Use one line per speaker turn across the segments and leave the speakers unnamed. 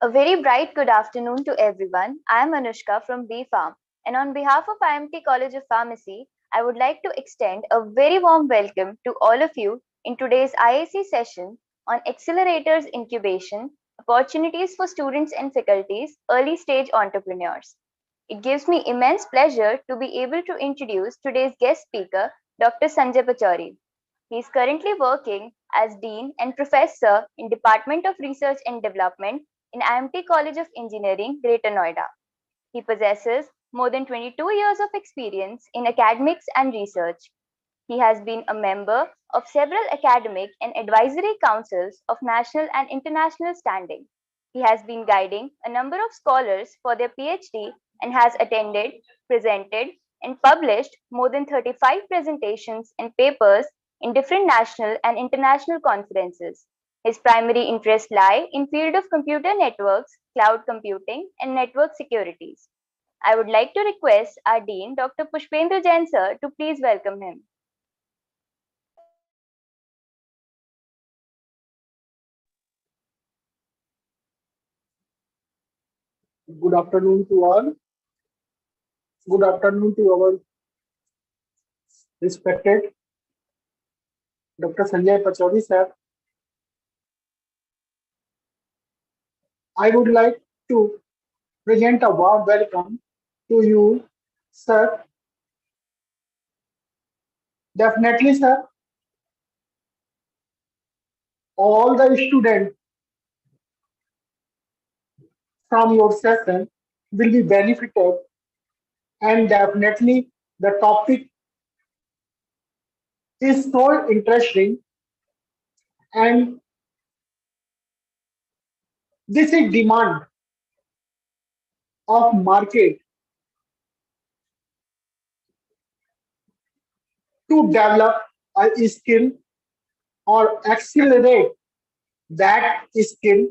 A very bright good afternoon to everyone. I am Anushka from B Farm, and on behalf of IMT College of Pharmacy, I would like to extend a very warm welcome to all of you in today's IAC session on Accelerators Incubation, Opportunities for Students and Faculties, Early Stage Entrepreneurs. It gives me immense pleasure to be able to introduce today's guest speaker, Dr. Sanjay Pachauri. He is currently working as Dean and Professor in Department of Research and Development in IMT College of Engineering, Greater Noida. He possesses more than 22 years of experience in academics and research. He has been a member of several academic and advisory councils of national and international standing. He has been guiding a number of scholars for their PhD and has attended, presented, and published more than 35 presentations and papers in different national and international conferences. His primary interests lie in field of computer networks, cloud computing, and network securities. I would like to request our Dean, Dr. Pushpendra Jain sir, to please welcome him.
Good afternoon to all. Good afternoon to our respected Dr. Sanjay Pachauri sir. I would like to present a warm welcome to you, sir. Definitely, sir. All the students from your session will be benefited, and definitely the topic is so interesting, and this is demand of market to develop a skill or accelerate that skill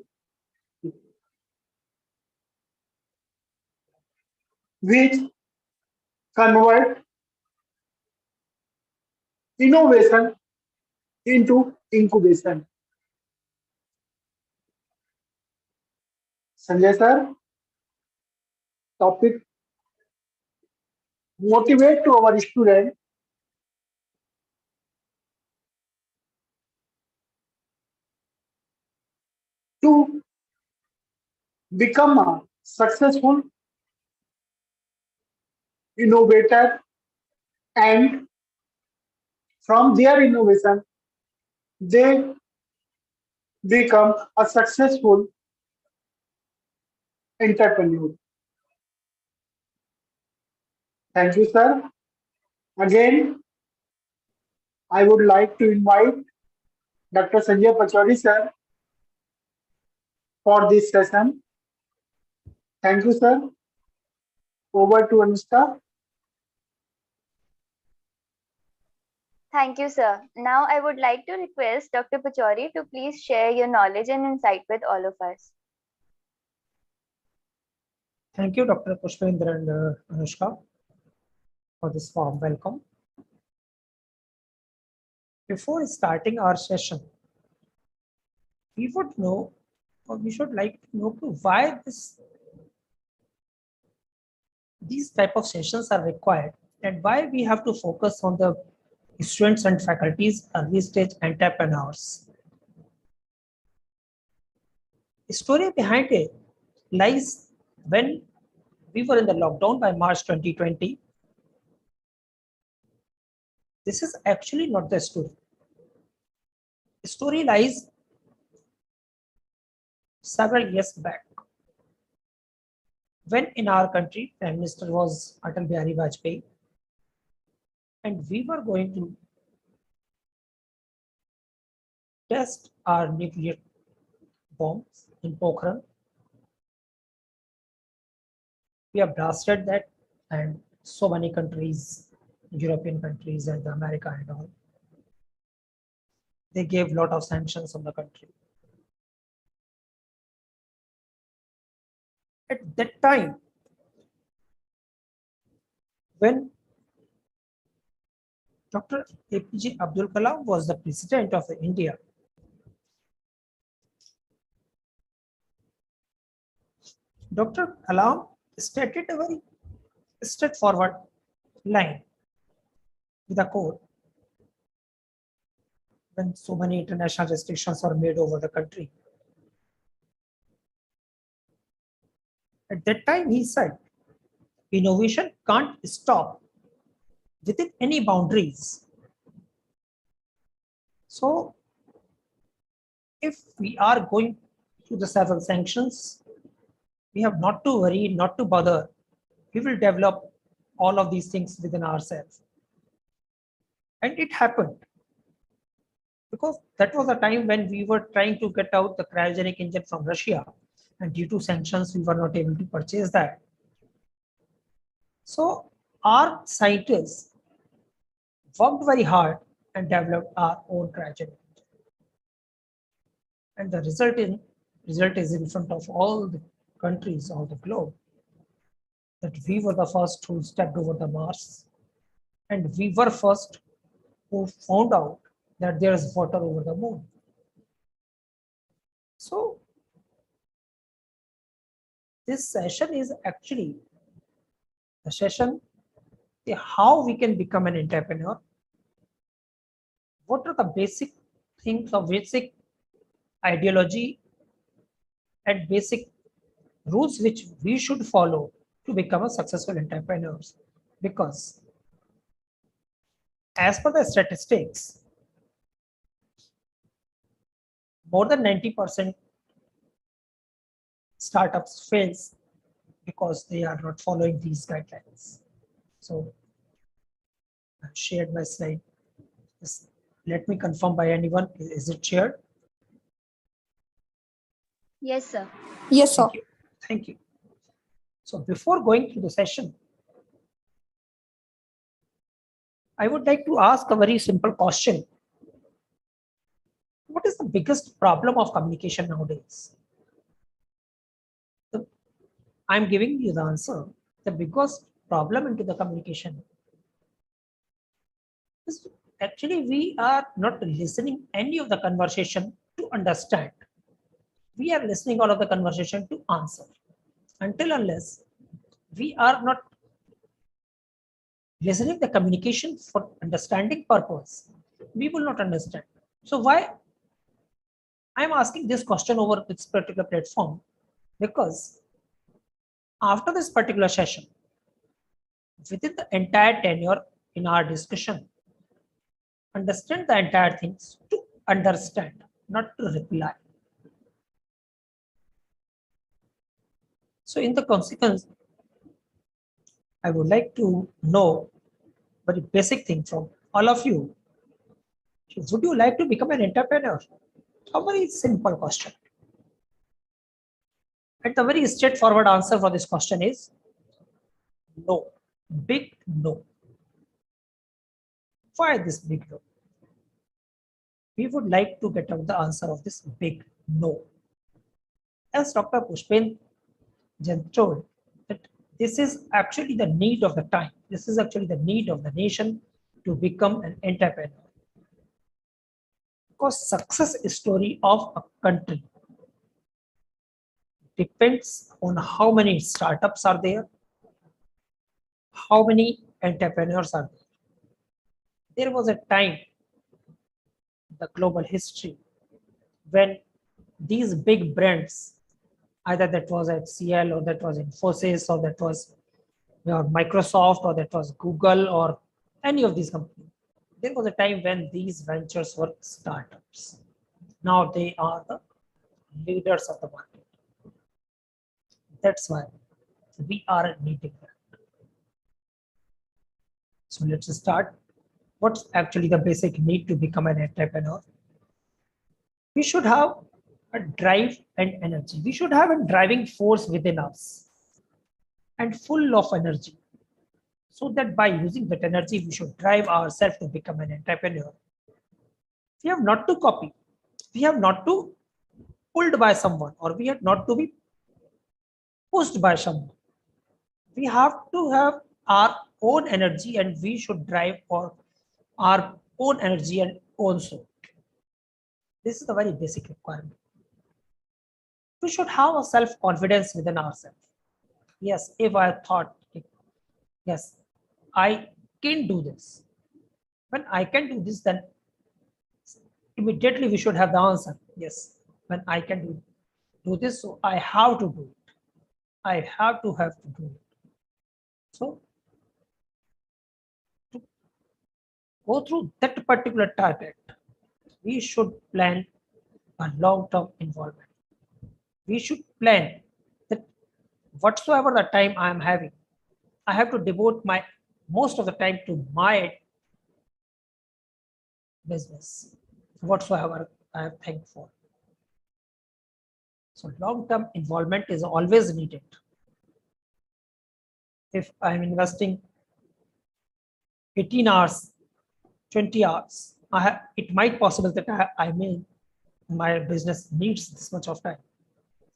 which convert innovation into incubation. Sanjay sir, topic motivate to our student to become a successful innovator, and from their innovation they become a successful entrepreneur. Thank you, sir. Again, I would like to invite Dr. Sanjay Pachauri sir for this session. Thank you, sir. Over to Anushka.
Thank you, sir. Now I would like to request Dr. Pachauri to please share your knowledge and insight with all of us.
Thank you, Dr. Pushpendra and Anushka, for this warm welcome. Before starting our session, we would know, or we should like to know, why these type of sessions are required and why we have to focus on the students and faculties, early stage entrepreneurs. The story behind it lies when we were in the lockdown by March 2020. This is actually not the story. The story lies several years back when in our country, Prime Minister was Atal Bihari Vajpayee, and we were going to test our nuclear bombs in Pokhran. We have blasted that, and so many countries, European countries and America and all, they gave a lot of sanctions on the country. At that time, when Dr. APJ Abdul Kalam was the president of India, Dr. Kalam stated a very straightforward line with a quote when so many international restrictions are made over the country. At that time, he said, innovation can't stop within any boundaries. So, if we are going through the several sanctions, we have not to worry, not to bother. We will develop all of these things within ourselves. And it happened because that was a time when we were trying to get out the cryogenic engine from Russia, and due to sanctions, we were not able to purchase that. So our scientists worked very hard and developed our own cryogenic engine. And the result is in front of all the countries of the globe that we were the first who stepped over the Mars, and we were first who found out that there is water over the moon. So this session is actually the session how we can become an entrepreneur. What are the basic things or basic ideology and basic rules which we should follow to become a successful entrepreneur? Because as per the statistics, more than 90% startups fails because they are not following these guidelines. So I've shared my slide. Just let me confirm by anyone. Is it shared?
Yes, sir.
Yes, sir.
Thank you. Thank you. So before going through the session, I would like to ask a very simple question. What is the biggest problem of communication nowadays? I'm giving you the answer. The biggest problem into the communication is actually we are not listening any of the conversation to understand. We are listening all of the conversation to answer. Until unless we are not listening the communication for understanding purpose, we will not understand. So why I'm asking this question over this particular platform? Because after this particular session, within the entire tenure in our discussion, understand the entire things to understand, not to reply. So in the consequence, I would like to know very basic thing from all of you. Would you like to become an entrepreneur? A very simple question. And the very straightforward answer for this question is no. Big no. Why this big no? We would like to get out the answer of this big no. As Dr. Pushpen told, that this is actually the need of the time. This is actually the need of the nation to become an entrepreneur. Because success story of a country depends on how many startups are there, how many entrepreneurs are there. There was a time in the global history when these big brands, either that was HCL or that was Infosys or that was Microsoft or that was Google or any of these companies, there was a time when these ventures were startups. Now they are the leaders of the market. That's why we are needing that. So let's start. What's actually the basic need to become an entrepreneur? We should have a drive and energy. We should have a driving force within us and full of energy. So that by using that energy, we should drive ourselves to become an entrepreneur. We have not to copy. We have not to pulled by someone, or we have not to be pushed by someone. We have to have our own energy and we should drive for our own energy and own soul. This is the very basic requirement. We should have a self-confidence within ourselves. Yes, if I thought, yes, I can do this. When I can do this, then immediately we should have the answer. Yes, when I can do this, so I have to do it. I have to do it. So to go through that particular target, we should plan a long-term involvement. We should plan that whatsoever the time I am having, I have to devote my most of the time to my business, whatsoever I have think for. So long-term involvement is always needed. If I'm investing 18 hours, 20 hours, it might possible that I may my business needs this much of time.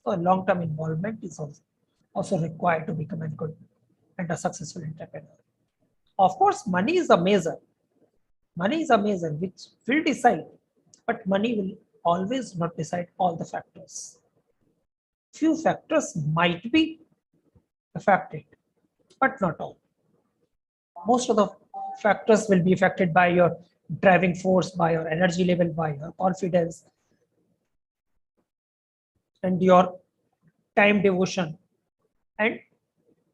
So long-term involvement is also required to become a good and a successful entrepreneur. Of course, money is a measure. Money is a measure which will decide, but money will always not decide all the factors. Few factors might be affected, but not all. Most of the factors will be affected by your driving force, by your energy level, by your confidence, and your time devotion, and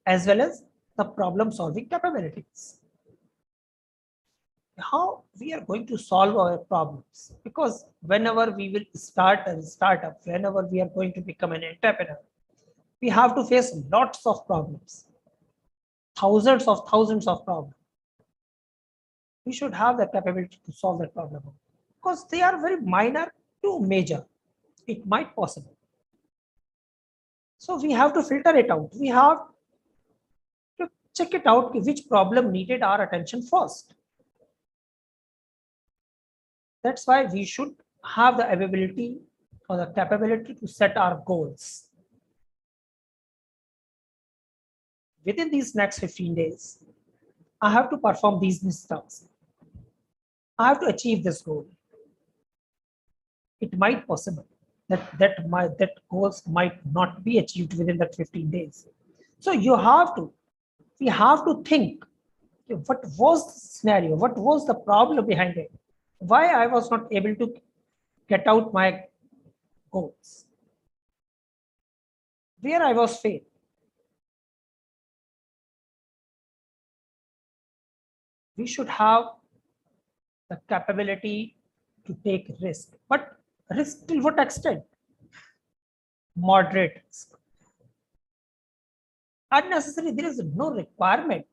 as well as the problem solving capabilities. How we are going to solve our problems, because whenever we will start a startup, whenever we are going to become an entrepreneur, we have to face lots of problems, thousands of problems. We should have the capability to solve that problem because they are very minor to major. It might possible. So we have to filter it out. We have to check it out which problem needed our attention first. That's why we should have the ability or the capability to set our goals. Within these next 15 days, I have to perform these tasks. I have to achieve this goal. It might possible that goals might not be achieved within that 15 days. So we have to think, okay, what was the scenario? What was the problem behind it? Why I was not able to get out my goals? Where I was failed? We should have the capability to take risk, but risk till what extent? Moderate risk. Unnecessary, there is no requirement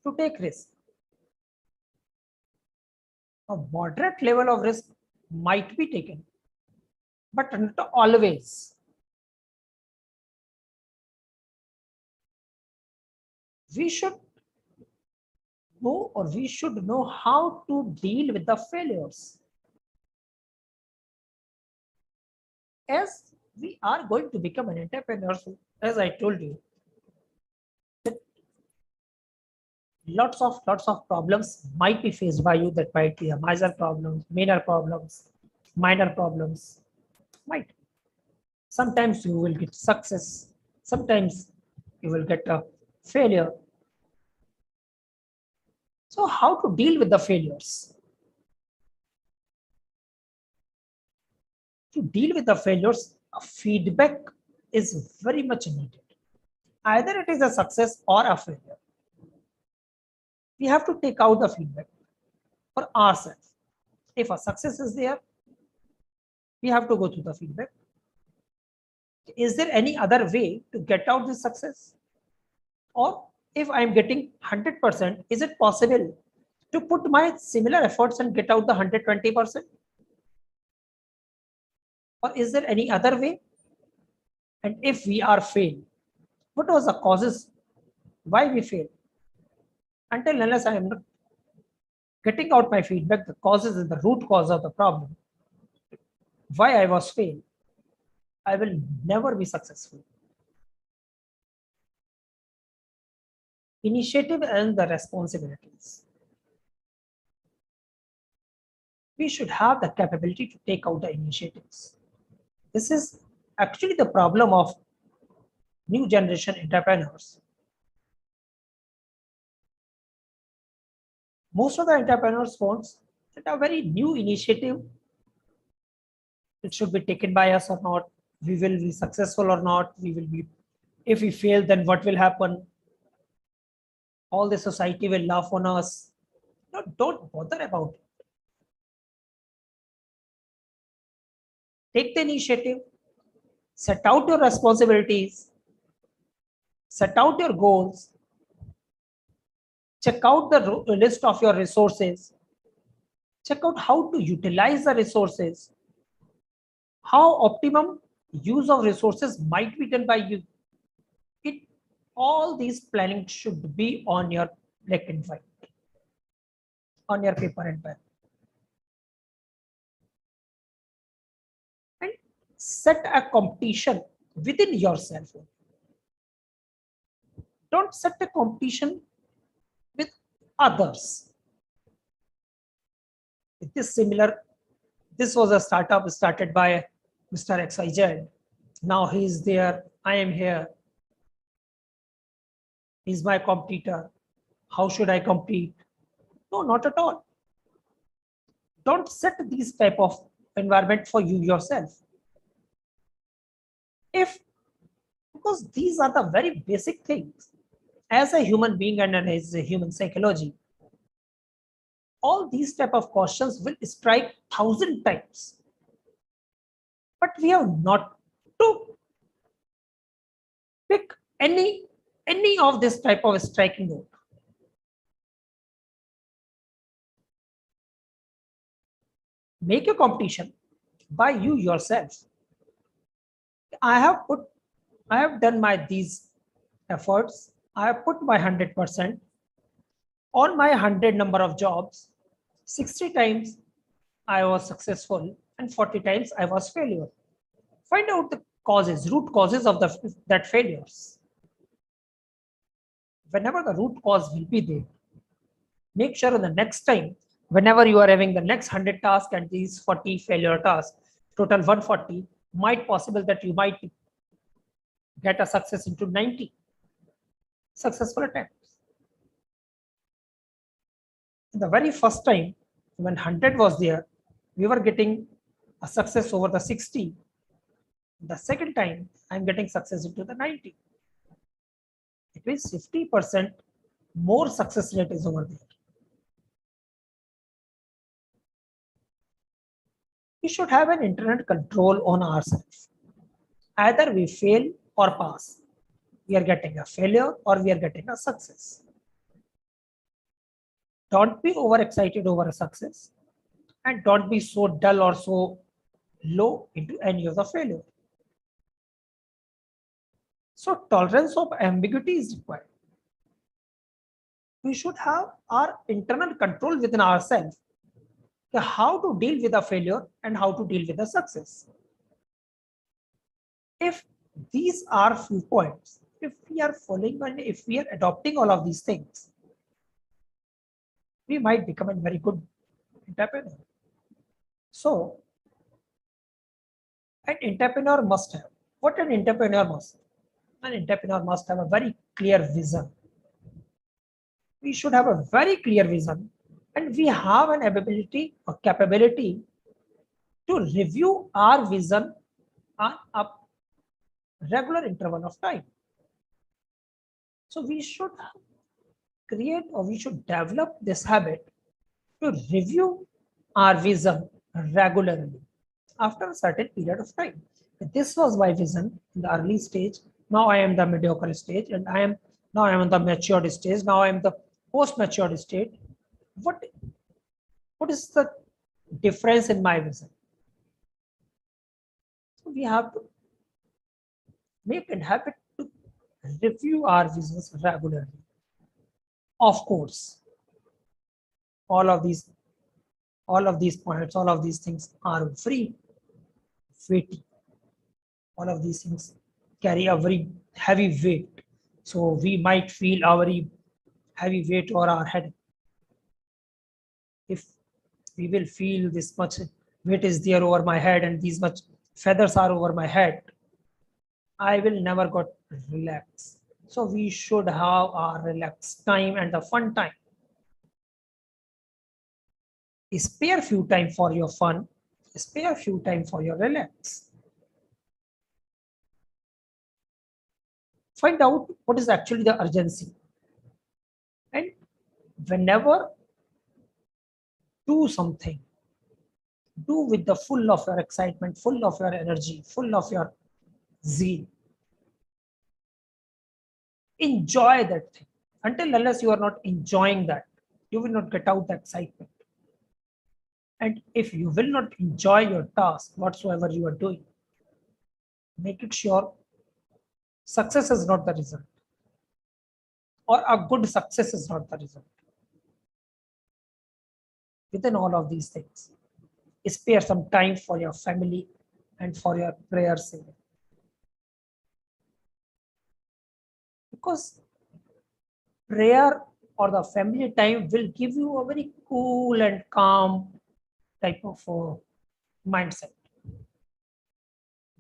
to take risk. A moderate level of risk might be taken, but not always. We should know, or we should know how to deal with the failures. As we are going to become an entrepreneur, as I told you, lots of problems might be faced by you. That might be a minor problems. Might. Sometimes you will get success. Sometimes you will get a failure. So how to deal with the failures? To deal with the failures, a feedback is very much needed. Either it is a success or a failure. We have to take out the feedback for ourselves. If a success is there, we have to go through the feedback. Is there any other way to get out this success? Or if I'm getting 100%, is it possible to put my similar efforts and get out the 120%? Or is there any other way? And if we are failed, what was the causes why we failed? Until unless I am not getting out my feedback, the causes and the root cause of the problem, why I was failed, I will never be successful. Initiative and the responsibilities. We should have the capability to take out the initiatives. This is actually the problem of new generation entrepreneurs. Most of the entrepreneurs want that a very new initiative, it should be taken by us or not, we will be successful or not, we will be, if we fail, then what will happen? All the society will laugh on us. No, don't bother about it. Take the initiative, set out your responsibilities, set out your goals, check out the list of your resources, check out how to utilize the resources, how optimum use of resources might be done by you. It, all these planning should be on your black and white, on your paper and pen. And set a competition within yourself. Don't set a competition with others. It is similar. This was a startup started by Mr. XYZ. Now he is there. I am here. He's my competitor. How should I compete? No, not at all. Don't set these type of environment for you yourself. Because these are the very basic things. As a human being and as a human psychology, all these type of questions will strike 1,000 times. But we have not to pick any of this type of striking note. Make a competition by you yourself. I have done these efforts. I have put my 100% on my 100 number of jobs. 60 times I was successful and 40 times I was failure. Find out the root causes of that failures. Whenever the root cause will be there, make sure the next time, whenever you are having the next 100 tasks and these 40 failure tasks, total 140, might possible that you might get a success into 90 successful attempts. The very first time when 100 was there, we were getting a success over the 60. The second time I'm getting success into the 90. It means 50% more success rate is over there. We should have an internal control on ourselves. Either we fail or pass. We are getting a failure or we are getting a success. Don't be overexcited over a success and don't be so dull or so low into any of the failure. So tolerance of ambiguity is required. We should have our internal control within ourselves, how to deal with a failure and how to deal with a success. If these are few points, if we are following and if we are adopting all of these things, we might become a very good entrepreneur. So, an entrepreneur must have, what an entrepreneur must have? An entrepreneur must have a very clear vision. We should have a very clear vision, and we have an ability or capability to review our vision on a regular interval of time. So we should create or we should develop this habit to review our vision regularly after a certain period of time. This was my vision in the early stage. Now I am the mediocre stage, and I am in the matured stage. Now I am the post-matured state. What is the difference in my vision? So we have to make a habit to review our visions regularly. Of course, all of these points, all of these things are very weighty. All of these things carry a very heavy weight. So we might feel a very heavy weight over our head. If we will feel this much weight is there over my head and these much feathers are over my head, I will never got relax. So we should have our relaxed time and the fun time. Spare few time for your fun, spare few time for your relax. Find out what is actually the urgency. And whenever do something, do with the full of your excitement, full of your energy, full of your zeal. Enjoy that thing. Until unless you are not enjoying that, you will not get out the excitement. And if you will not enjoy your task whatsoever you are doing, make it sure success is not the result, or a good success is not the result. Within all of these things, spare some time for your family and for your prayers. Because prayer or the family time will give you a very cool and calm type of mindset.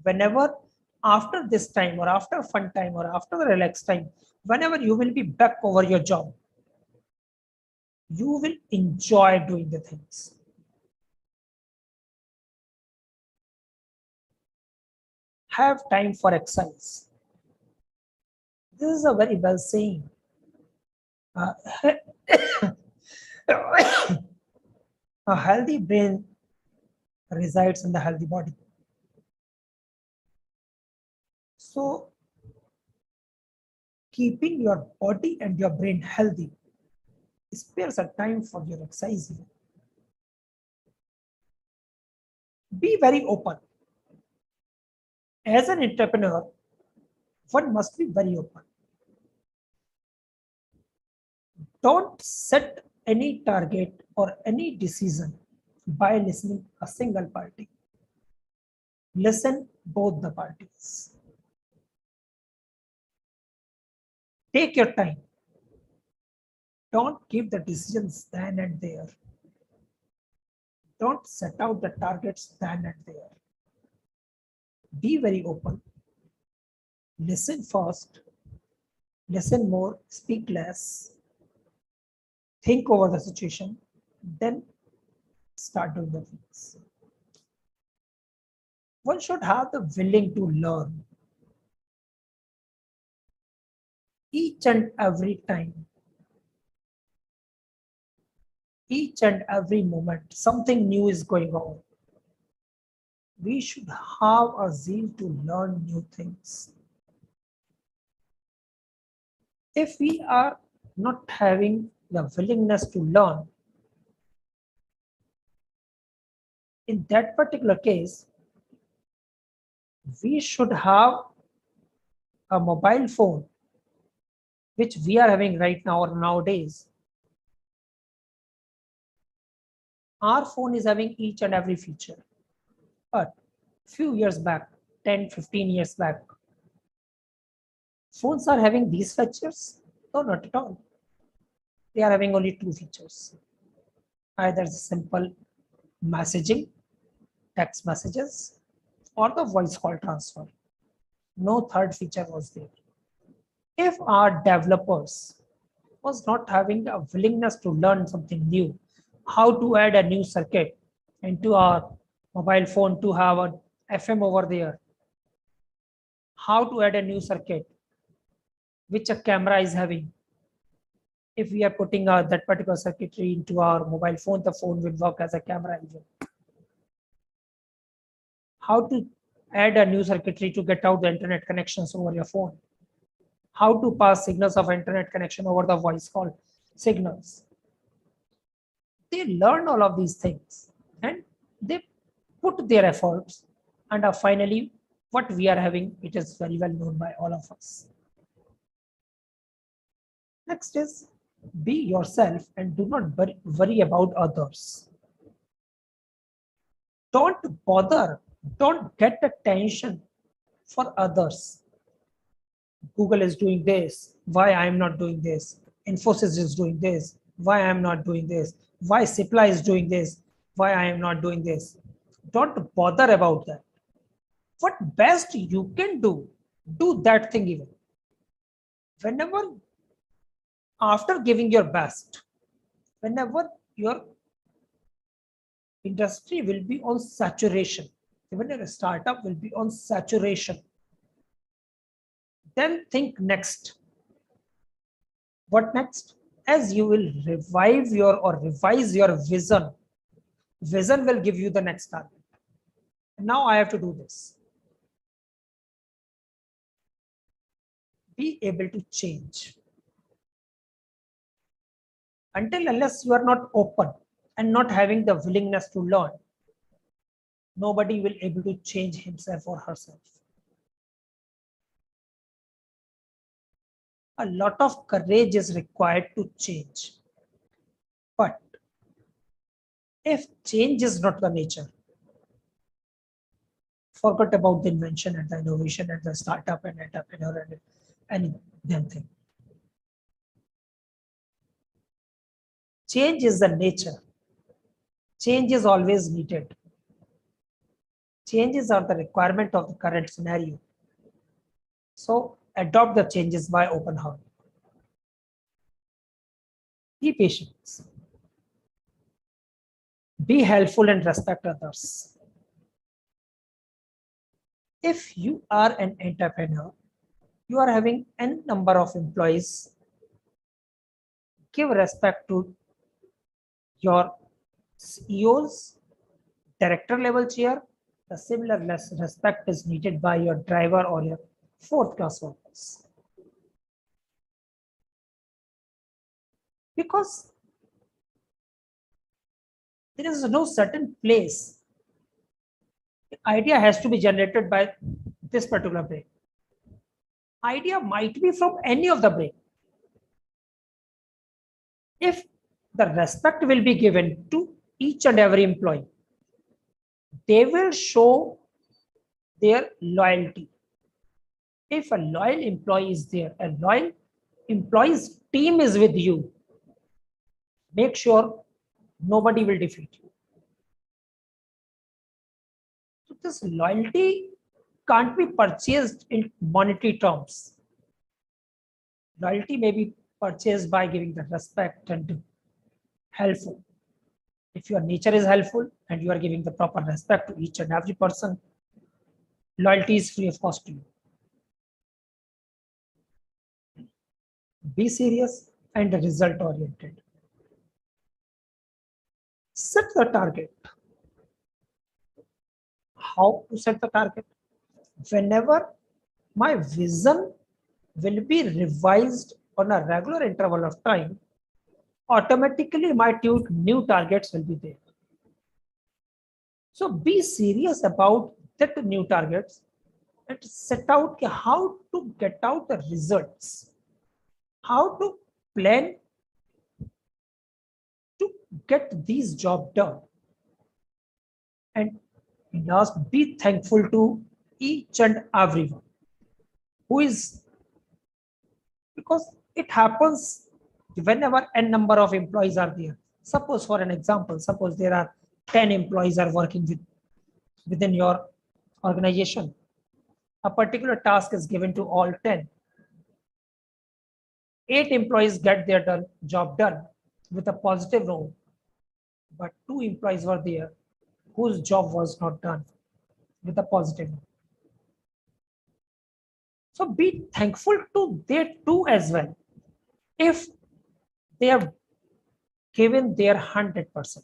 Whenever after this time or after fun time or after the relaxed time, whenever you will be back over your job, you will enjoy doing the things. Have time for exercise. This is a very well saying. Uh, a healthy brain resides in the healthy body. So, keeping your body and your brain healthy spares a time for your exercise. Be very open. As an entrepreneur, one must be very open. Don't set any target or any decision by listening a single party. Listen both the parties. Take your time. Don't give the decisions then and there. Don't set out the targets then and there. Be very open. Listen first. Listen more. Speak less. Think over the situation. Then start doing the things. One should have the willing to learn. Each and every time, each and every moment, something new is going on. We should have a zeal to learn new things. If we are not having the willingness to learn, in that particular case, we should have a mobile phone, which we are having right now or nowadays. Our phone is having each and every feature. But few years back, 10, 15 years back, phones are having these features? No, not at all. They are having only two features. Either simple messaging, text messages, or the voice call transfer. No third feature was there. If our developers was not having a willingness to learn something new, how to add a new circuit into our mobile phone to have an FM over there, how to add a new circuit, which a camera is having. If we are putting that particular circuitry into our mobile phone, the phone will work as a camera even. How to add a new circuitry to get out the internet connections over your phone. How to pass signals of internet connection over the voice call signals. They learn all of these things and they put their efforts, and finally what we are having, it is very well known by all of us. Next is be yourself and do not worry about others. Don't bother, don't get attention for others. Google is doing this, why I am not doing this? Infosys is doing this, why I am not doing this? Why Cipla is doing this, why I am not doing this? Don't bother about that. What best you can do Do that thing even. Whenever, after giving your best, whenever your industry will be on saturation, even your startup will be on saturation, then think next. What next? As you will revive your or revise your vision, vision will give you the next target. Now I have to do this. Be able to change. Until unless you are not open and not having the willingness to learn, nobody will able to change himself or herself. A lot of courage is required to change. But if change is not the nature, forget about the invention and the innovation and the startup and entrepreneur and any damn thing. Change is the nature. Change is always needed. Changes are the requirement of the current scenario. So adopt the changes by open heart. Be patient. Be helpful and respect others. If you are an entrepreneur, you are having n number of employees, give respect to your CEOs, director level chair. The similar less respect is needed by your driver or your fourth class workers. Because there is no certain place. The idea has to be generated by this particular brain. Idea might be from any of the brain. If the respect will be given to each and every employee, they will show their loyalty. If a loyal employee is there, a loyal employee's team is with you, make sure nobody will defeat you. So this loyalty can't be purchased in monetary terms. Loyalty may be purchased by giving the respect and helpful. If your nature is helpful and you are giving the proper respect to each and every person, loyalty is free of cost to you. Be serious and result oriented. Set the target. How to set the target? Whenever my vision will be revised on a regular interval of time, automatically my new targets will be there. So be serious about that new targets and set out how to get out the results, how to plan to get these jobs done. And last, be thankful to each and everyone who is, because it happens whenever n number of employees are there. Suppose for an example, suppose there are 10 employees are working within your organization. A particular task is given to all 10. 8 employees get their job done with a positive role, but 2 employees were there whose job was not done with a positive role. So be thankful to they too as well. If they have given their 100%.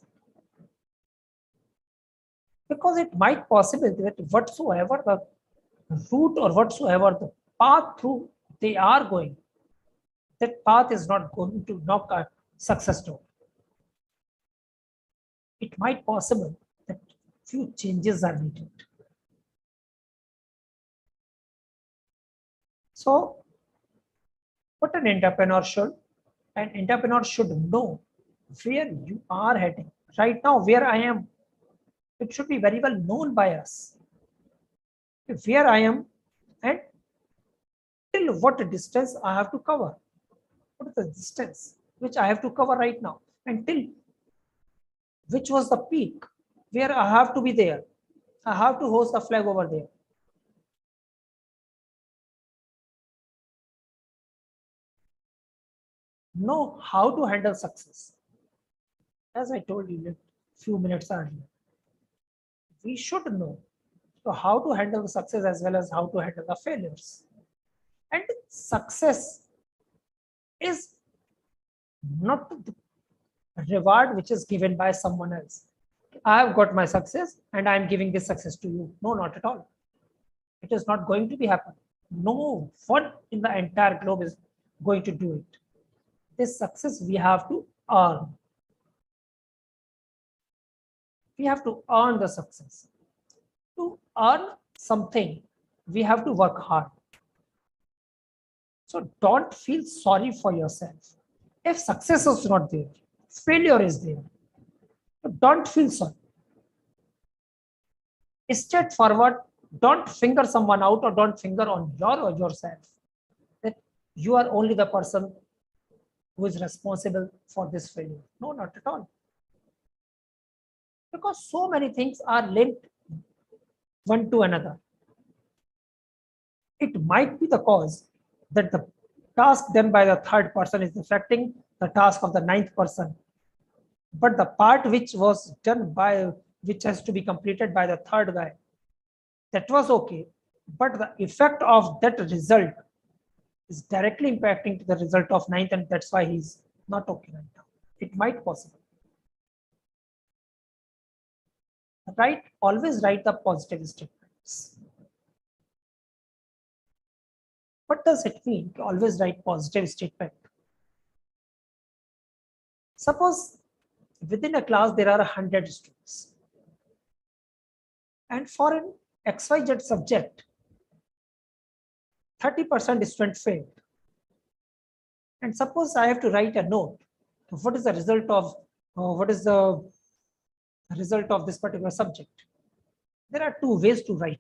Because it might possible that whatsoever the route or whatsoever the path through they are going, that path is not going to knock a success door. It might possible that few changes are needed. So what an entrepreneur should know where you are heading. Right now, where I am, it should be very well known by us. Where I am and till what distance I have to cover. What is the distance which I have to cover right now? Until which was the peak where I have to be there. I have to host the flag over there. know how to handle success. As I told you a few minutes earlier, we should know how to handle the success as well as how to handle the failures. And success is not the reward which is given by someone else. I have got my success and I am giving this success to you. No, not at all. It is not going to be happen. No one in the entire globe is going to do it. This success we have to earn. We have to earn the success. To earn something, we have to work hard. So don't feel sorry for yourself. If success is not there, failure is there. Don't feel sorry. Straightforward, don't finger someone out or don't finger on yourself. That you are only the person who is responsible for this failure. No, not at all. Because so many things are linked one to another. It might be the cause that the task done by the third person is affecting the task of the ninth person. But the part which was done by, which has to be completed by the third guy, that was okay. But the effect of that result is directly impacting to the result of ninth, and that's why he's not okay right now. It might possible. Right? Always write the positive statements. What does it mean to always write positive statement? Suppose within a class there are 100 students. And for an XYZ subject, 30% student failed. And suppose I have to write a note. What is the result of this particular subject? There are two ways to write.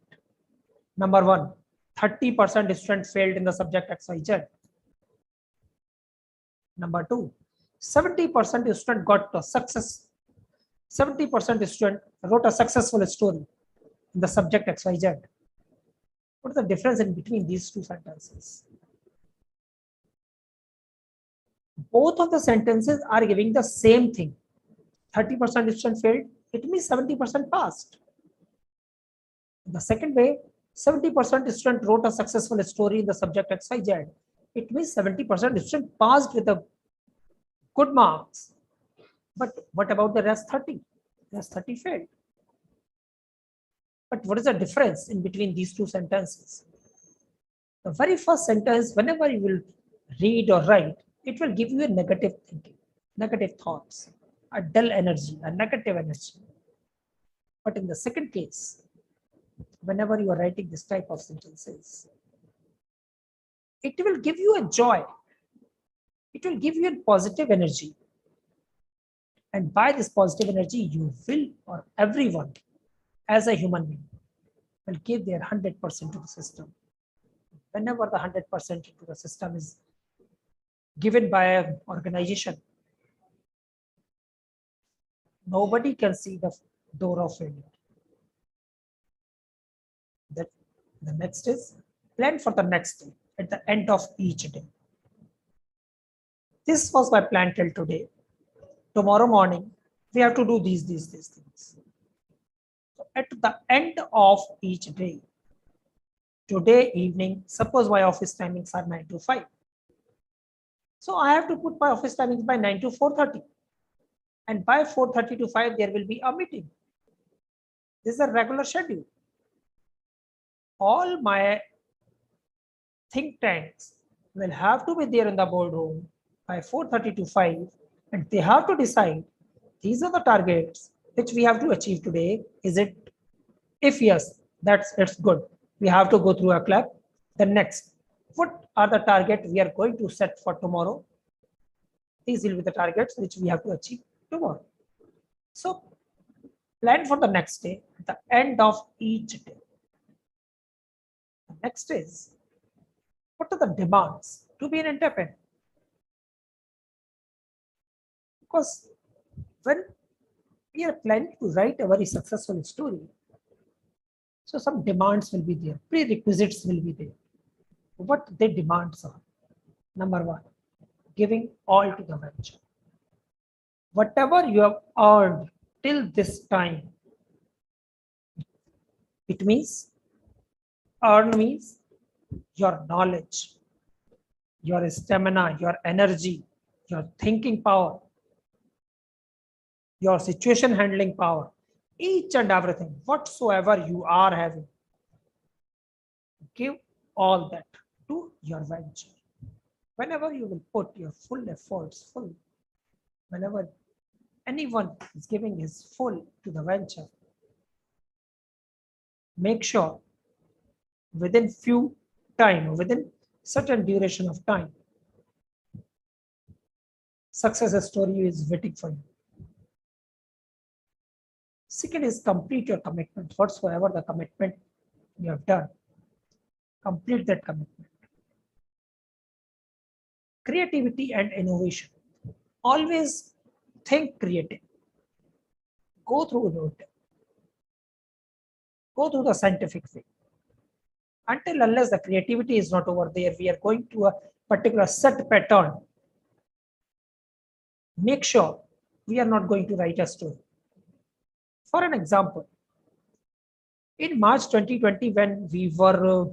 Number one, 30% student failed in the subject XYZ. Number two, 70% student got a success. 70% student wrote a successful story in the subject XYZ. What is the difference in between these two sentences? Both of the sentences are giving the same thing. 30% student failed, it means 70% passed. The second way, 70% student wrote a successful story in the subject XYZ. It means 70% student passed with the good marks. But what about the rest 30? Rest 30 failed. But what is the difference in between these two sentences? The very first sentence, whenever you will read or write, it will give you a negative thinking, negative thoughts, a dull energy, a negative energy. But in the second case, whenever you are writing this type of sentences, it will give you a joy. It will give you a positive energy. And by this positive energy, you will, or everyone, as a human being, will give their 100% to the system. Whenever the 100% to the system is given by an organization, nobody can see the door of failure. That the next is plan for the next day at the end of each day. This was my plan till today. Tomorrow morning, we have to do these things. So at the end of each day, today evening, suppose my office timings are 9 to 5. So I have to put my office timings by 9 to 4:30. And by 4:30 to 5, there will be a meeting. This is a regular schedule. All my think tanks will have to be there in the boardroom by 4:30 to 5, and they have to decide these are the targets which we have to achieve today. Is it? If yes, it's good. We have to go through a club. The next, what are the targets we are going to set for tomorrow? These will be the targets which we have to achieve tomorrow. So plan for the next day at the end of each day. The next is, what are the demands to be an entrepreneur? Because when we are planning to write a very successful story, so some demands will be there, prerequisites will be there. What the demands are? Number one, giving all to the venture. Whatever you have earned till this time, it means earn means your knowledge, your stamina, your energy, your thinking power, your situation handling power, each and everything, whatsoever you are having, give all that to your venture. Whenever you will put your full efforts, whenever anyone is giving his full to the venture, make sure within few time, within certain duration of time, success story is waiting for you. Second is complete your commitment. Whatsoever the commitment you have done, complete that commitment. Creativity and innovation. Always think creative. Go through it. Go through the scientific way. Until unless the creativity is not over there, we are going to a particular set pattern. Make sure we are not going to write a story. For an example, in March 2020, when we were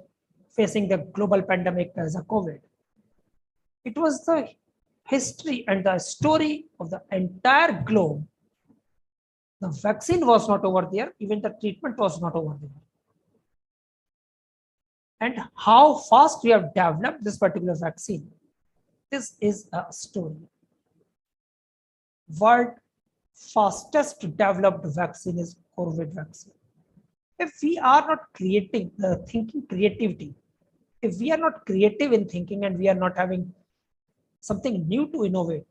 facing the global pandemic as a COVID, it was the history and the story of the entire globe. The vaccine was not over there, even the treatment was not over there. And how fast we have developed this particular vaccine. This is a story. World fastest developed vaccine is COVID vaccine. If we are not creating thinking creativity, if we are not creative in thinking and we are not having something new to innovate,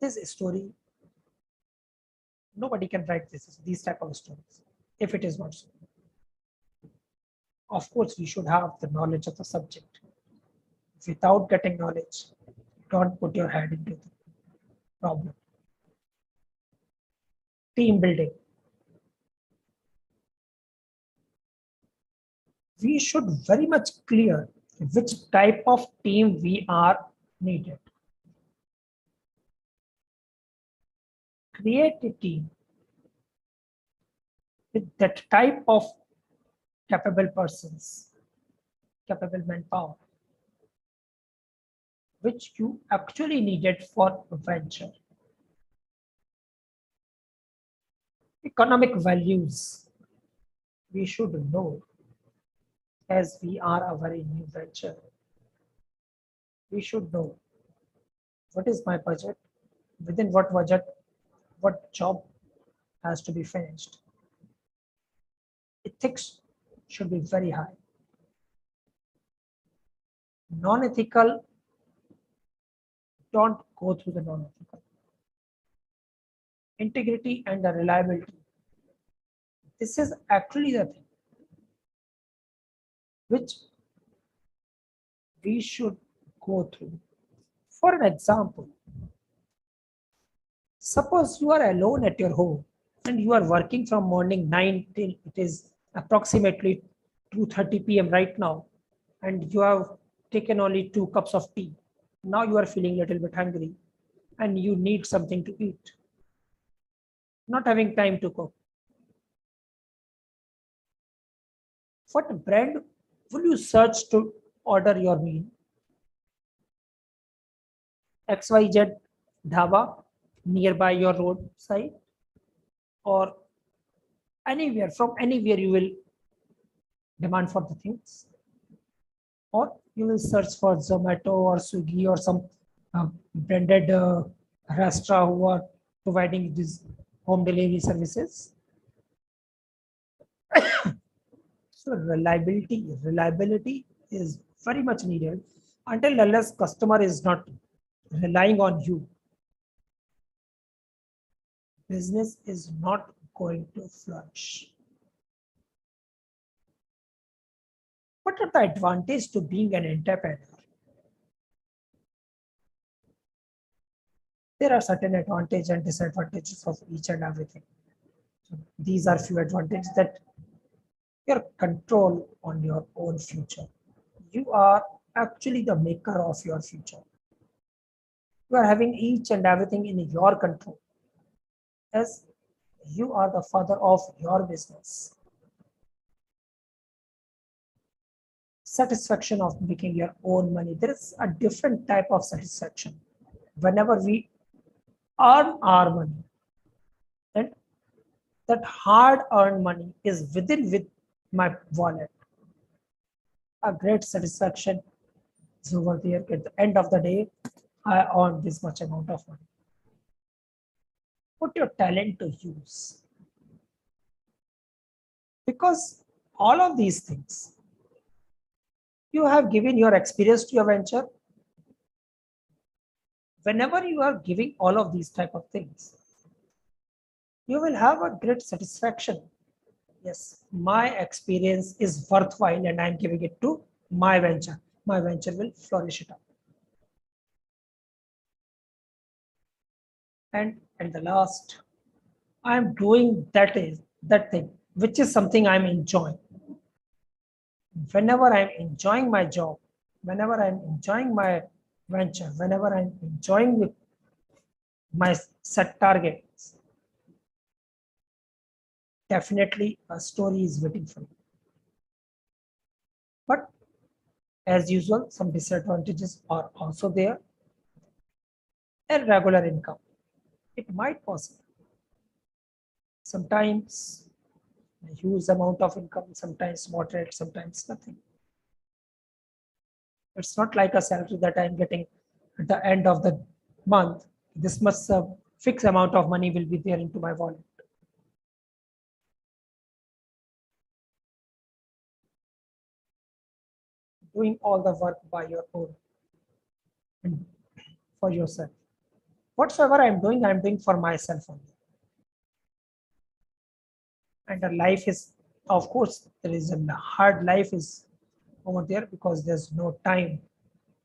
this story, nobody can write these type of stories if it is not so. Of course, we should have the knowledge of the subject. Without getting knowledge, don't put your head into the problem. Team building. We should very much clear which type of team we are needed. Create a team with that type of capable persons, capable manpower, which you actually needed for a venture. Economic values, we should know as we are a very new venture. We should know what is my budget, within what budget, what job has to be finished. Ethics should be very high. Non-ethical, don't go through the non-ethical. Integrity and the reliability. This is actually the thing which we should go through. For an example, suppose you are alone at your home and you are working from morning 9 till it is approximately 2:30 p.m. right now, and you have taken only 2 cups of tea. Now you are feeling a little bit hungry and you need something to eat. Not having time to cook. What brand will you search to order your meal? XYZ dhaba nearby your roadside, or anywhere, from anywhere you will demand for the things, or you will search for Zomato or Swiggy or some branded restaurant who are providing these home delivery services. So reliability is very much needed. Until unless customer is not relying on you, business is not going to flourish. What are the advantages to being an entrepreneur? There are certain advantages and disadvantages of each and everything. So these are few advantages: that your control on your own future. You are actually the maker of your future. You are having each and everything in your control, as you are the father of your business. Satisfaction of making your own money. There is a different type of satisfaction. Whenever we earn our money, and that hard earned money is with my wallet, a great satisfaction is over there. At the end of the day, I earned this much amount of money. Put your talent to use, because all of these things, you have given your experience to your venture. Whenever you are giving all of these type of things, you will have a great satisfaction. Yes, my experience is worthwhile and I'm giving it to my venture. My venture will flourish it up. And at the last, I'm doing that thing, which is something I'm enjoying. Whenever I'm enjoying my job, whenever I'm enjoying my venture, whenever I'm enjoying with my set targets, definitely a story is waiting for me. But as usual, some disadvantages are also there. Irregular income. It might possible. Sometimes a huge amount of income, sometimes moderate, sometimes nothing. It's not like a salary that I'm getting at the end of the month. This much fixed amount of money will be there into my wallet. Doing all the work by your own and for yourself. Whatsoever I'm doing for myself only. And the life is, of course, there is a hard life is over there because there's no time.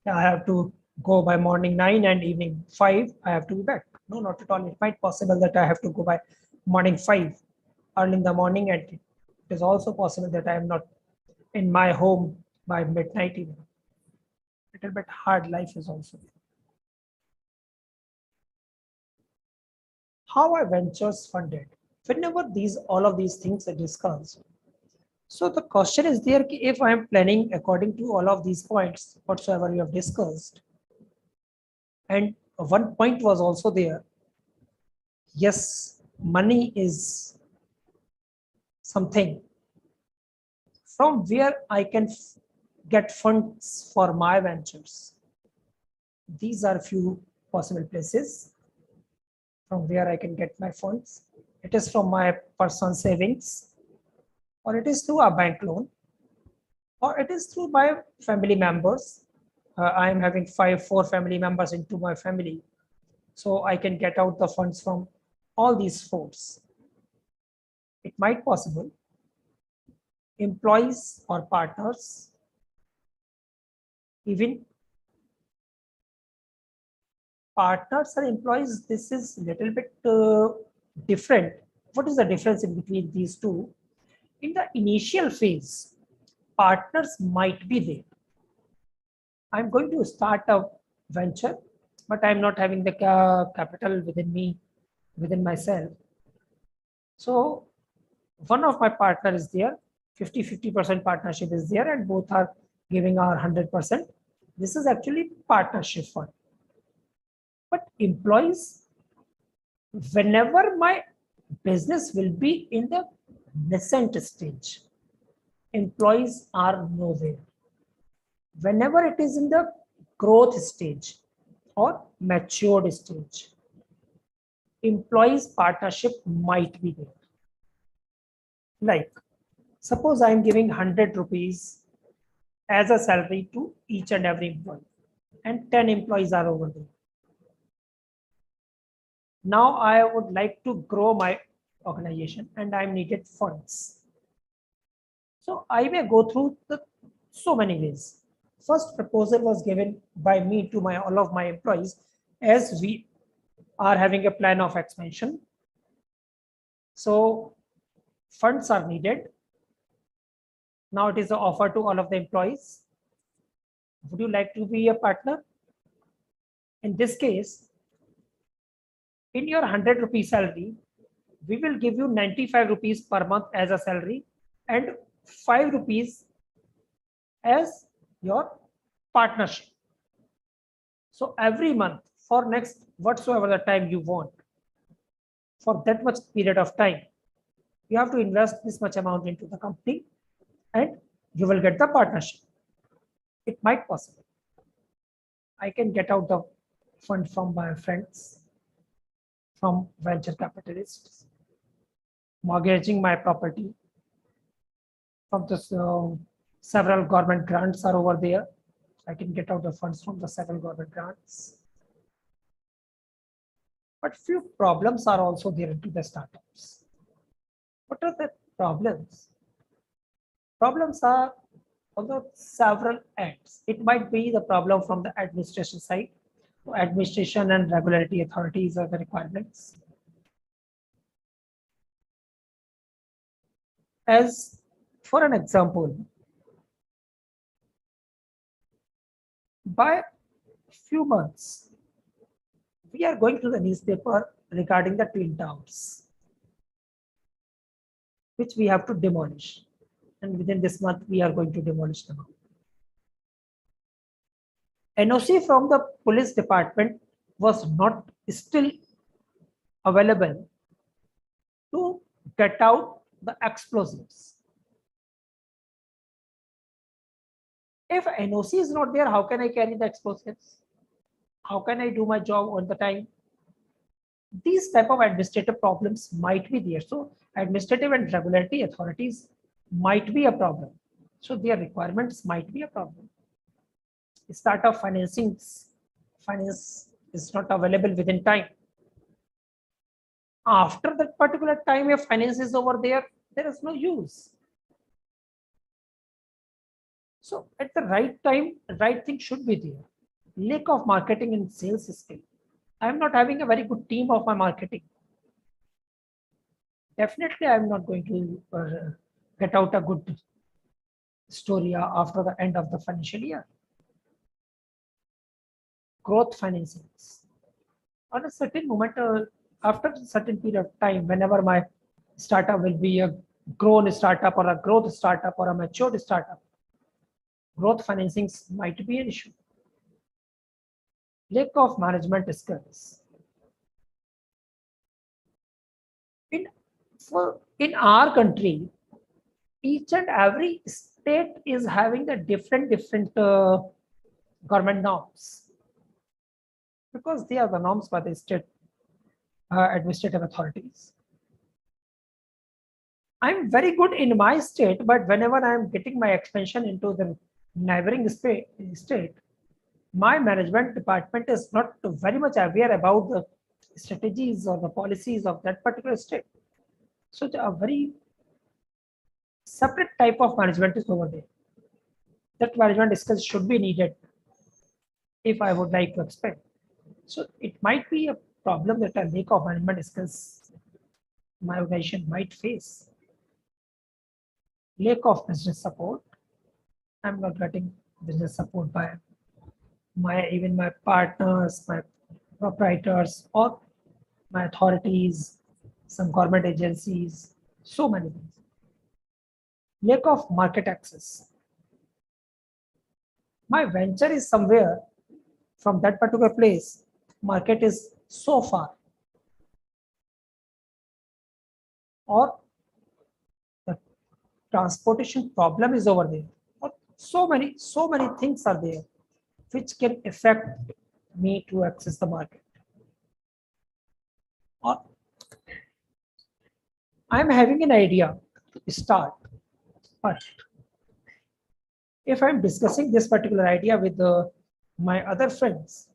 I have to go by morning 9 and evening 5. I have to be back. No, not at all. It might possible that I have to go by morning 5, early in the morning, and it is also possible that I am not in my home by midnight even. Little bit hard life is also there. How are ventures funded? Whenever all of these things are discussed, so the question is there, if I am planning according to all of these points whatsoever we have discussed, and one point was also there, yes, money is something from where I can get funds for my ventures. These are few possible places from where I can get my funds. It is from my personal savings, or it is through a bank loan, or it is through my family members. I am having 4 family members into my family, so I can get out the funds from all these 4. It might possible employees or partners, even partners or employees. This is little bit different. What is the difference in between these two? In the initial phase, partners might be there. I'm going to start a venture, but I'm not having the capital within me, within myself. So one of my partner is there, 50-50% partnership is there, and both are giving our 100%. This is actually partnership fund. But employees, whenever my business will be in the nascent stage, employees are nowhere. Whenever it is in the growth stage or matured stage, employees partnership might be there. Like, suppose I'm giving 100 rupees as a salary to each and every employee, and 10 employees are over there. Now I would like to grow my organization and I needed funds. So I may go through so many ways. First proposal was given by me to all of my employees, as we are having a plan of expansion. So funds are needed. Now it is an offer to all of the employees. Would you like to be a partner? In this case, in your 100 rupees salary, we will give you 95 rupees per month as a salary and 5 rupees as your partnership. So every month for next whatsoever the time you want, for that much period of time, you have to invest this much amount into the company and you will get the partnership. It might possible. I can get out the fund from my friends, from venture capitalists, mortgaging my property from the several government grants are over there. I can get out the funds from the several government grants. But few problems are also there into the startups. What are the problems? Problems are on the several ends. It might be the problem from the administration side. So administration and regulatory authorities are the requirements. As for an example, by few months, we are going to the newspaper regarding the twin towers, which we have to demolish. And within this month, we are going to demolish them. NOC from the police department was not still available to get out the explosives. If NOC is not there, how can I carry the explosives? How can I do my job on the time? These type of administrative problems might be there. So administrative and regulatory authorities might be a problem. So their requirements might be a problem. Startup finance is not available within time. After that particular time, if finance is over there, there is no use. So at the right time, the right thing should be there. Lack of marketing and sales skill. I am not having a very good team of my marketing. Definitely, I am not going to get out a good story after the end of the financial year. Growth financings. On a certain moment, after a certain period of time, whenever my startup will be a grown startup or a growth startup or a matured startup, growth financings might be an issue. Lack of management skills. In our country, each and every state is having the different government norms, because they are the norms by the state administrative authorities. I'm very good in my state, but whenever I'm getting my expansion into the neighboring state, my management department is not very much aware about the strategies or the policies of that particular state. So a very separate type of management is over there. That management skills should be needed if I would like to expand. So it might be a problem that a lack of management skills my organization might face. Lack of business support. I'm not getting business support by even my partners, my proprietors, or my authorities, some government agencies, so many things. Lack of market access. My venture is somewhere from that particular place, market is so far, or the transportation problem is over there, or so many things are there which can affect me to access the market. Or I'm having an idea to start, but if I'm discussing this particular idea with my other friends,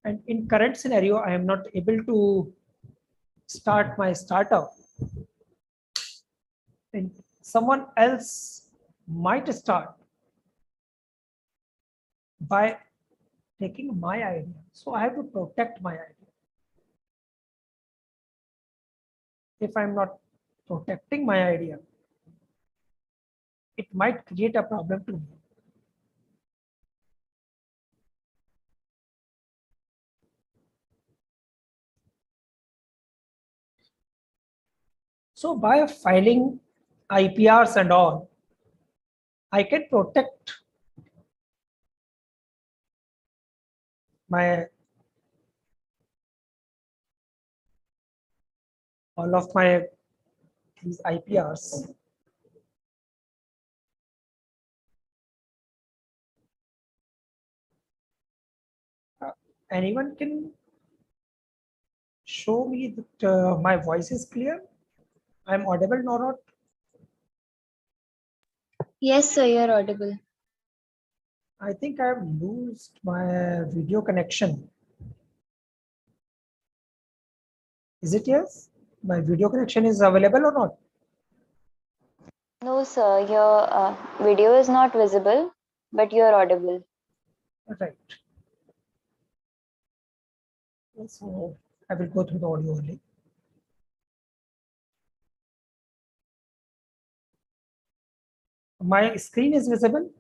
and in current scenario, I am not able to start my startup, and someone else might start by taking my idea. So I have to protect my idea. If I'm not protecting my idea, it might create a problem to me. So by filing IPRs and all, I can protect my all of my these IPRs. Anyone can show me that my voice is clear? I'm audible or not?
Yes, sir, you're audible.
I think I've lost my video connection. Is it yes? My video connection is available or not?
No, sir, your video is not visible, but you're audible.
Right. So I will go through the audio only. My screen is visible.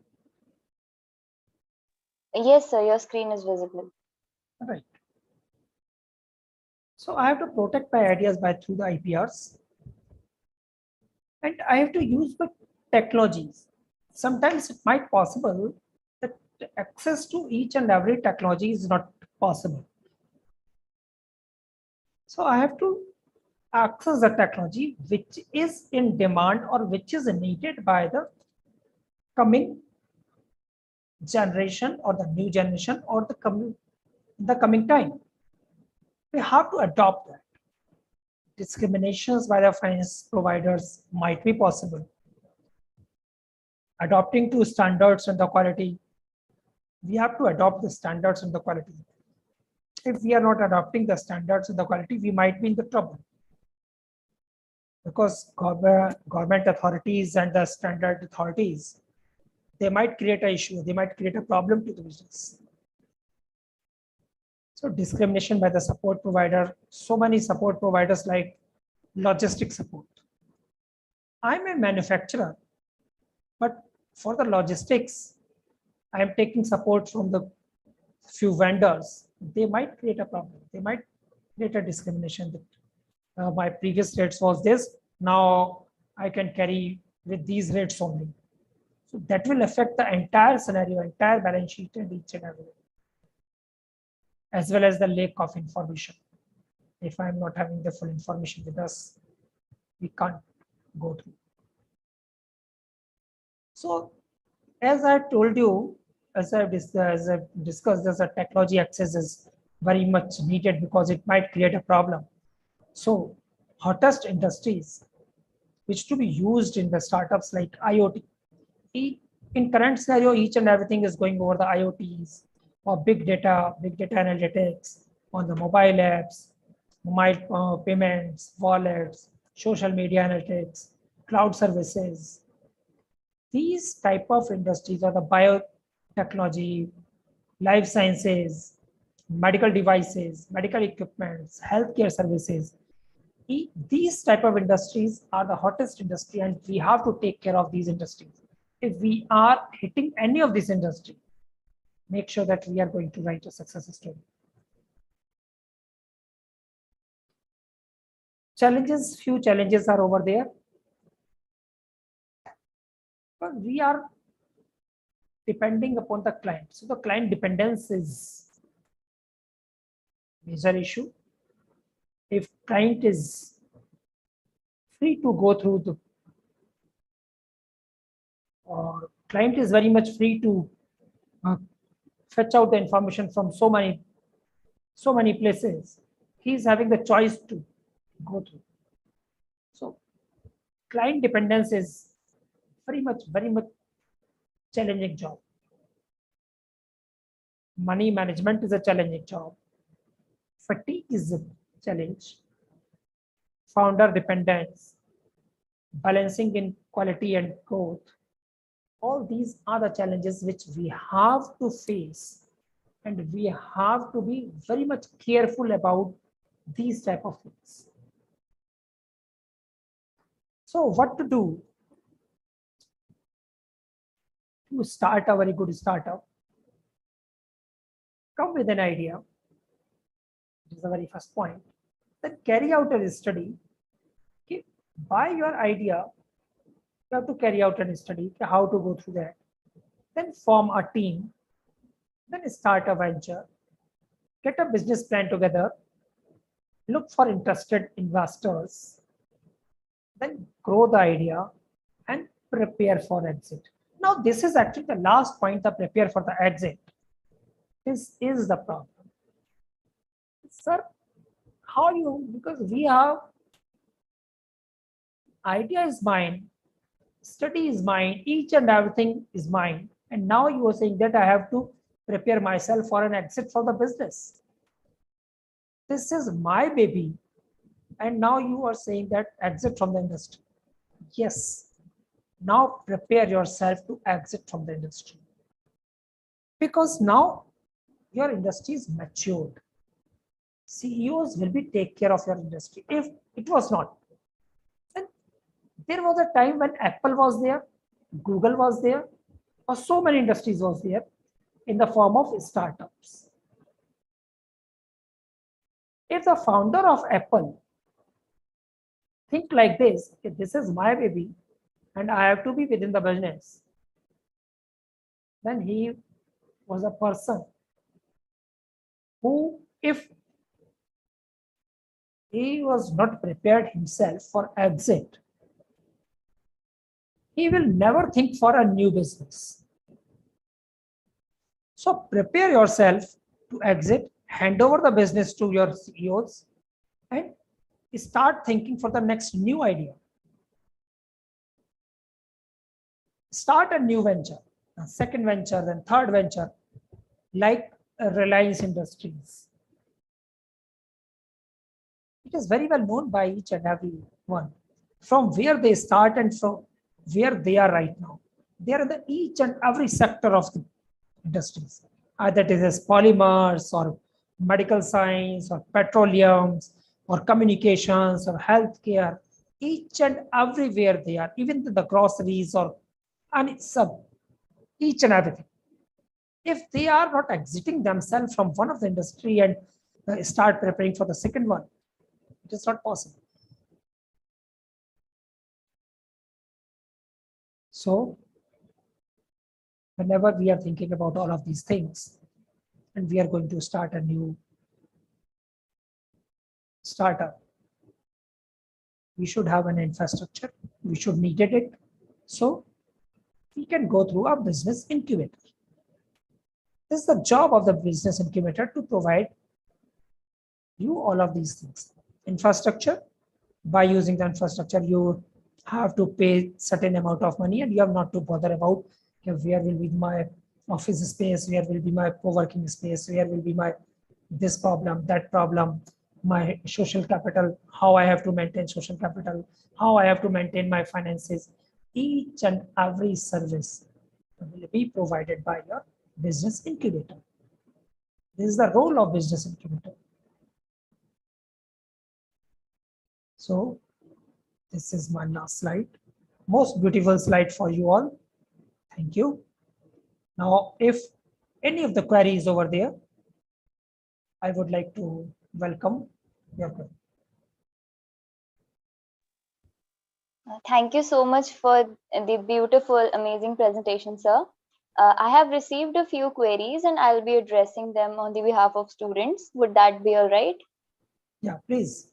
Yes, sir, your screen is visible.
Right. So I have to protect my ideas by through the IPRs, and I have to use the technologies. Sometimes it might possible that access to each and every technology is not possible. So I have to access the technology which is in demand or which is needed by the coming generation or the new generation or the coming time. We have to adopt that. Discriminations by the finance providers might be possible. Adopting to standards and the quality, we have to adopt the standards and the quality. If we are not adopting the standards and the quality, we might be in the trouble. Because government authorities and the standard authorities, they might create an issue, they might create a problem to the business. So discrimination by the support provider, so many support providers like logistic support. I'm a manufacturer, but for the logistics, I am taking support from the few vendors. They might create a problem. They might create a discrimination that my previous rates was this. Now I can carry with these rates only. So that will affect the entire scenario, entire balance sheet and each and every, as well as the lack of information. If I'm not having the full information with us, we can't go through. So as I told you, as I discussed, as a technology access is very much needed because it might create a problem. So hottest industries which to be used in the startups like IoT. In current scenario, each and everything is going over the IoTs or big data analytics on the mobile apps, mobile payments, wallets, social media analytics, cloud services. These type of industries are the biotechnology, life sciences, medical devices, medical equipments, healthcare services. These type of industries are the hottest industry, and we have to take care of these industries. If we are hitting any of this industry, make sure that we are going to write a success story. Challenges, few challenges are over there, but we are depending upon the client. So the client dependence is major issue. If client is free to go through the, or client is very much free to fetch out the information from so many places, he is having the choice to go through. So client dependence is very much challenging job. Money management is a challenging job. Fatigue is a challenge. Founder dependence, balancing in quality and growth. All these are the challenges which we have to face, and we have to be very much careful about these type of things. So what to do to start a very good startup? Come with an idea. It is the very first point. Then carry out a study. Okay. Buy your idea, you have to carry out a study, how to go through that, then form a team, then start a venture, get a business plan together, look for interested investors, then grow the idea and prepare for exit. Now, this is actually the last point, the prepare for the exit. This is the problem. Sir, how you, because we have idea is mine, study is mine, each and everything is mine. And now you are saying that I have to prepare myself for an exit for the business. This is my baby. And now you are saying that exit from the industry. Yes. Now prepare yourself to exit from the industry. Because now your industry is matured. CEOs will be take care of your industry. If it was not, then there was a time when Apple was there, Google was there, or so many industries was there in the form of startups. If the founder of Apple think like this, if this is my baby and I have to be within the business, then he was a person who, if he was not prepared himself for exit, he will never think for a new business. So prepare yourself to exit, hand over the business to your CEOs, and start thinking for the next new idea. Start a new venture, a second venture, then third venture, like Reliance Industries. It is very well known by each and every one. From where they start and from where they are right now. They are in the each and every sector of the industries. Either it is polymers or medical science or petroleums or communications or healthcare. Each and everywhere they are, even the groceries or and sub, each and everything. If they are not exiting themselves from one of the industry and start preparing for the second one, it is not possible. So whenever we are thinking about all of these things and we are going to start a new startup, we should have an infrastructure, we should need it. So we can go through a business incubator. This is the job of the business incubator to provide you all of these things. Infrastructure, by using the infrastructure, you have to pay certain amount of money and you have not to bother about where will be my office space, where will be my co-working space, where will be my this problem, that problem, my social capital, how I have to maintain social capital, how I have to maintain my finances. Each and every service will be provided by your business incubator. This is the role of business incubator. So this is my last slide. Most beautiful slide for you all. Thank you. Now, if any of the queries over there, I would like to welcome your query.
Thank you so much for the beautiful, amazing presentation, sir. I have received a few queries and I'll be addressing them on the behalf of students. Would that be all right?
Yeah, please.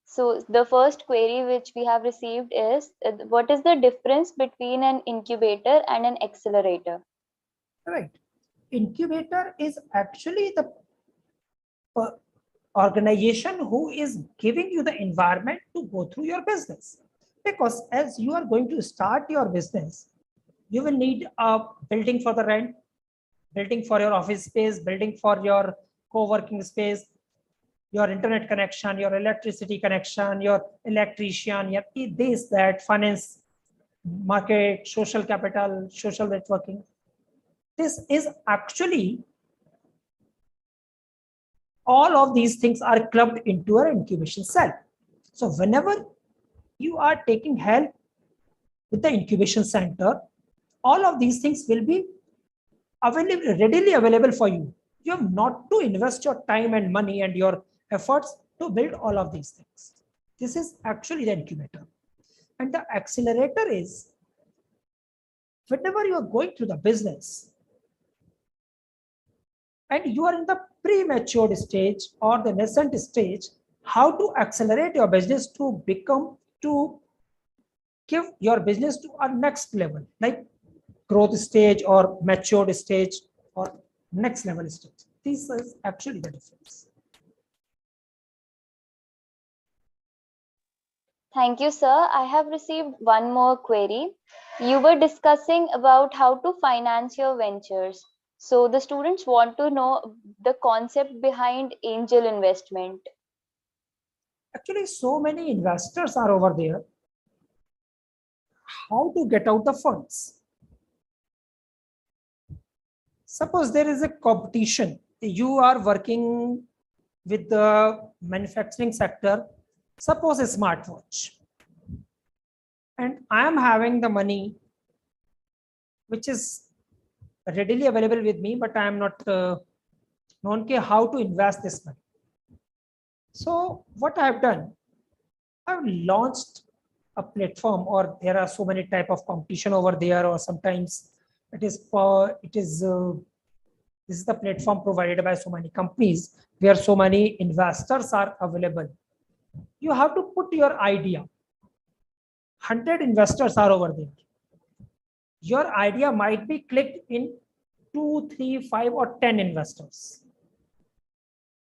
So the first query which we have received is, what is the difference between an incubator and an accelerator?
Right. Incubator is actually the organization who is giving you the environment to go through your business. Because as you are going to start your business, you will need a building for the rent, building for your office space, building for your co-working space, your internet connection, your electricity connection, your electrician, your this, that, finance, market, social capital, social networking. This is actually all of these things are clubbed into an incubation cell. So whenever you are taking help with the incubation center, all of these things will be available, readily available for you. You have not to invest your time and money and your efforts to build all of these things. This is actually the incubator. And the accelerator is whenever you are going through the business and you are in the premature stage or the nascent stage, how to accelerate your business to give your business to a next level, like growth stage or matured stage or next level stage. This is actually the difference.
Thank you, sir. I have received one more query. You were discussing about how to finance your ventures. So the students want to know the concept behind angel investment.
Actually, so many investors are over there. How to get out the funds? Suppose there is a competition. You are working with the manufacturing sector. Suppose a smartwatch. And I am having the money which is readily available with me, but I am not known how to invest this money. So what I have done, I've launched a platform, or there are so many type of competition over there, or sometimes this is the platform provided by so many companies where so many investors are available. You have to put your idea. 100 investors are over there. Your idea might be clicked in 2, 3, 5, or 10 investors.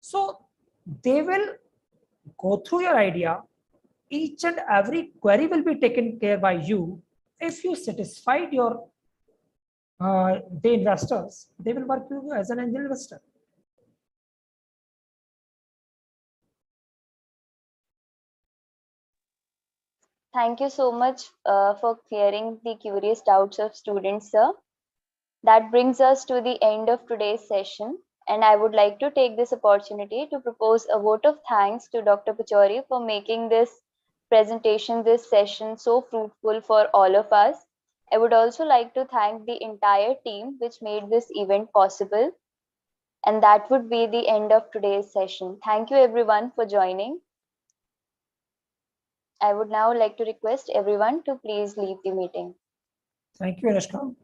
So they will go through your idea. Each and every query will be taken care by you. If you satisfied the investors, they will work with you as an angel investor.
Thank you so much for clearing the curious doubts of students, sir. That brings us to the end of today's session, and I would like to take this opportunity to propose a vote of thanks to Dr. Pachori for making this presentation, this session so fruitful for all of us. I would also like to thank the entire team which made this event possible. And that would be the end of today's session. Thank you everyone for joining. I would now like to request everyone to please leave the meeting.
Thank you, Anushka.